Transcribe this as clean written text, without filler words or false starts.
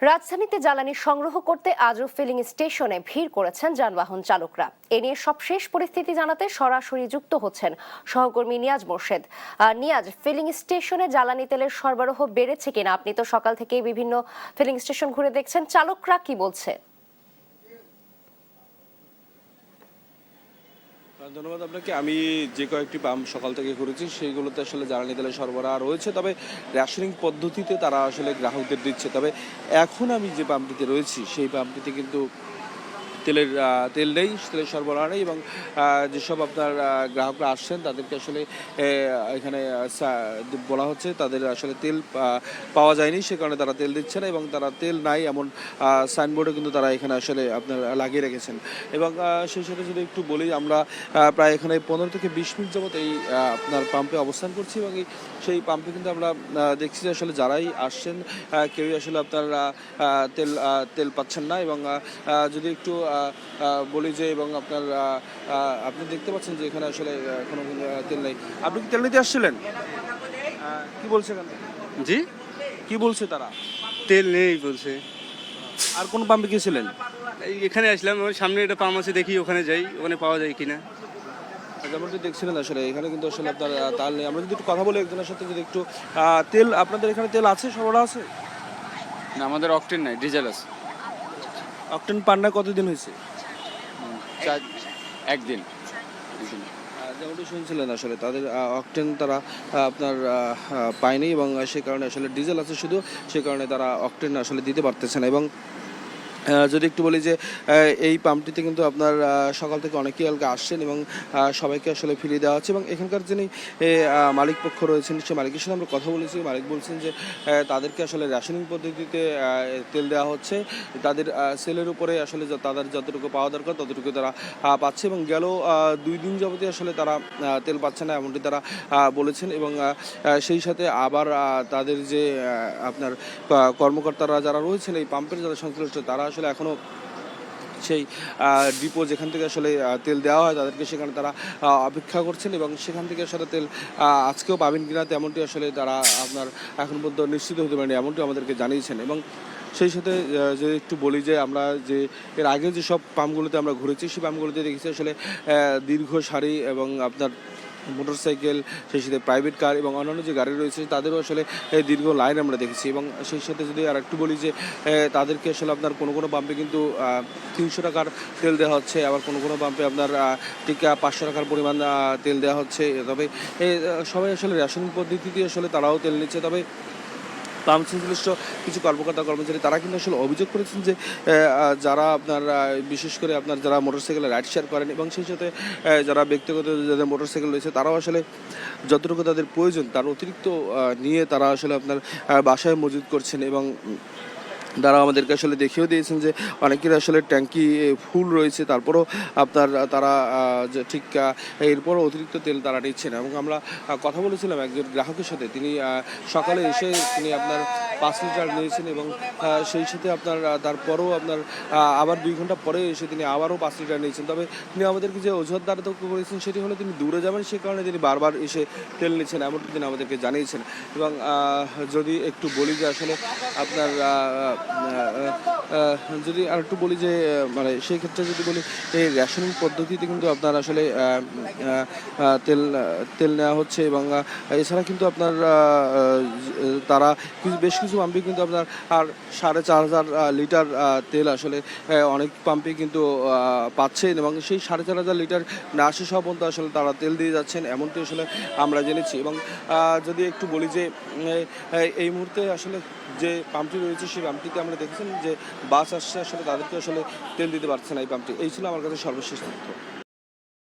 রাজধানীতে জ্বালানি সংগ্রহ করতে আজও ফিলিং স্টেশনে ভিড় করেছেন যানবাহন চালকরা। এ নিয়ে সবশেষ পরিস্থিতি জানাতে সরাসরি যুক্ত হচ্ছেন সহকর্মী নিয়াজ মোর্শেদ। নিয়াজ, ফিলিং স্টেশনে জ্বালানি তেলের সরবরাহ বেড়েছে কিনা? আপনি তো সকাল থেকেই বিভিন্ন ফিলিং স্টেশন ঘুরে দেখছেন, চালকরা কি বলছে? ধন্যবাদ আপনাকে। আমি যে কয়েকটি পাম্প সকাল থেকে ঘুরেছি সেইগুলোতে আসলে জ্বালানি তেলের সরবরাহ রয়েছে, তবে রেশনিং পদ্ধতিতে তারা আসলে গ্রাহকদের দিচ্ছে। তবে এখন আমি যে পাম্পটিতে রয়েছি সেই পাম্পটিতে কিন্তু তেল নেই, তেলের সরবরাহ নেই, এবং যেসব আপনার গ্রাহকরা আসছেন তাদেরকে আসলে এখানে বলা হচ্ছে তাদের আসলে তেল পাওয়া যায়নি, সে কারণে তারা তেল দিচ্ছে না, এবং তারা তেল নাই এমন সাইনবোর্ডও কিন্তু তারা এখানে আসলে আপনার লাগিয়ে রেখেছেন। এবং সেই সাথে যদি একটু বলি, আমরা প্রায় এখানে 15 থেকে 20 মিনিট যাবত এই আপনার পাম্পে অবস্থান করছি, এবং সেই পাম্পে কিন্তু আমরা দেখছি যে আসলে যারাই আসছেন কেউই আসলে আপনার তেল পাচ্ছেন না। এবং যদি একটু বলি যে, এবং আপনার আপনি দেখতে পাচ্ছেন যে এখানে আসলে কোনো তেল নেই। আপনি কি তেল নিতে আসছিলেন? কি বলছে এখান থেকে? জি, কি বলছে তারা? তেল নেই বলছে। আর কোন পাম্পে গিয়েছিলেন? এখানে আসলাম, ওই সামনে একটা পাম্প আছে, দেখি ওখানে যাই, ওখানে পাওয়া যায় কিনা। যেমনটি দেখছিলেন আসলে এখানে কিন্তু আসলে আপনার তেল নেই। আমরা যদি একটু কথা বলি একজনের সাথে, যদি একটু আপনাদের এখানে তেল আছে, সরবরাহ আছে? না, আমাদের অকটেন নাই, ডিজেল আছে। অকটেন পান না কতদিন হয়েছে? একদিন। যেমনটি শুনছিলেন আসলে তাদের অকটেন তারা আপনার পায়নি, এবং সে কারণে আসলে ডিজেল আছে শুধু, সে কারণে তারা অকটেন আসলে দিতে পারতেছে না। এবং যদি একটু বলি যে এই পাম্পটিতে কিন্তু আপনার সকাল থেকে অনেকেই আসছেন, এবং সবাইকে আসলে ফিরিয়ে দেওয়া হচ্ছে। এবং এখানকার যিনি মালিক পক্ষ রয়েছেন, সে মালিকের সাথে আমরা কথা বলেছি। মালিক বলছেন যে তাদেরকে আসলে রেশনিং পদ্ধতিতে তেল দেওয়া হচ্ছে, তাদের সেলের উপরে আসলে তাদের যতটুকু পাওয়া দরকার ততটুকু তারা পাচ্ছে, এবং গেল 2 দিন যাবতীয় আসলে তারা তেল পাচ্ছে না এমনটি তারা বলেছেন। এবং সেই সাথে আবার তাদের যে আপনার কর্মকর্তারা যারা রয়েছেন এই পাম্পের যারা সংশ্লিষ্ট, তারা আসলে এখনও সেই ডিপো যেখান থেকে আসলে তেল দেওয়া হয় তাদেরকে সেখানে তারা অপেক্ষা করছেন, এবং সেখান থেকে আসলে তেল আজকেও পাবেন কিনা তেমনটি আসলে তারা আপনার এখন পর্যন্ত নিশ্চিত হতে পারেনি, এমনটি আমাদেরকে জানিয়েছেন। এবং সেই সাথে যে একটু বলি যে আমরা যে এর আগে যেসব পাম্পগুলোতে আমরা ঘুরেছি সেই পাম্পগুলোতে দেখেছি আসলে দীর্ঘ সারি, এবং আপনার মোটরসাইকেল, সেই সাথে প্রাইভেট কার এবং অন্যান্য যে গাড়ি রয়েছে তাদেরও আসলে দীর্ঘ লাইন আমরা দেখেছি। এবং সেই সাথে যদি আর একটু বলি যে তাদেরকে আসলে আপনার কোনো কোনো পাম্পে কিন্তু 300 টাকার তেল দেওয়া হচ্ছে, আবার কোনো কোনো পাম্পে আপনার ঠিক 500 টাকার পরিমাণ তেল দেওয়া হচ্ছে। তবে সবাই আসলে রেশনিং পদ্ধতিতে আসলে তারাও তেল নিচ্ছে। তবে পাম্প সংশ্লিষ্ট কিছু কর্মকর্তা কর্মচারী তারা কিন্তু আসলে অভিযোগ করেছেন যে যারা আপনার বিশেষ করে আপনার যারা মোটরসাইকেলে রাইড শেয়ার করেন, এবং সেই সাথে যারা ব্যক্তিগত যাদের মোটরসাইকেল রয়েছে, তারাও আসলে যতটুকু তাদের প্রয়োজন তার অতিরিক্ত নিয়ে তারা আসলে আপনার বাসায় মজুত করছেন। এবং তারা আমাদেরকে আসলে দেখিয়েও দিয়েছেন যে অনেকের আসলে ট্যাঙ্কি ফুল রয়েছে, তারপরও আপনার তারা যে ঠিক এরপরও অতিরিক্ত তেল তারা নিচ্ছেন। এবং আমরা কথা বলেছিলাম একজন গ্রাহকের সাথে, তিনি সকালে এসে তিনি আপনার 5 লিটার নিয়েছেন, এবং সেই সাথে আপনার তারপরও আপনার আবার 2 ঘন্টা পরে এসে তিনি আবারও 5 লিটার নিয়েছেন। তবে তিনি আমাদেরকে যে অজুহাত দ্বারা করেছেন সেটি হলো তিনি দূরে যাবেন, সে কারণে তিনি বারবার এসে তেল নিচ্ছেন, এমনটি তিনি আমাদেরকে জানিয়েছেন। এবং যদি একটু বলি যে আসলে আপনার যদি আর একটু বলি যে মানে সেই ক্ষেত্রে যদি বলি এই রেশনিং পদ্ধতিতে কিন্তু আপনার আসলে তেল নেওয়া হচ্ছে। এবং এছাড়া কিন্তু আপনার তারা বেশ কিছু পাম্পে কিন্তু আপনার আর 4,500 লিটার তেল আসলে অনেক পাম্পে কিন্তু পাচ্ছেন, এবং সেই 4,500 লিটার না শেষ হওয়া পর্যন্ত আসলে তারা তেল দিয়ে যাচ্ছেন, এমনটি আসলে আমরা জেনেছি। এবং যদি একটু বলি যে এই মুহূর্তে আসলে যে পাম্পটি রয়েছে সেই পাম্পটিতে আমরা দেখেছেন যে বাস আসছে, আসলে তাদেরকে আসলে তেল দিতে পারছে না এই পাম্পটি। এই ছিল আমার কাছে সর্বশেষ তথ্য।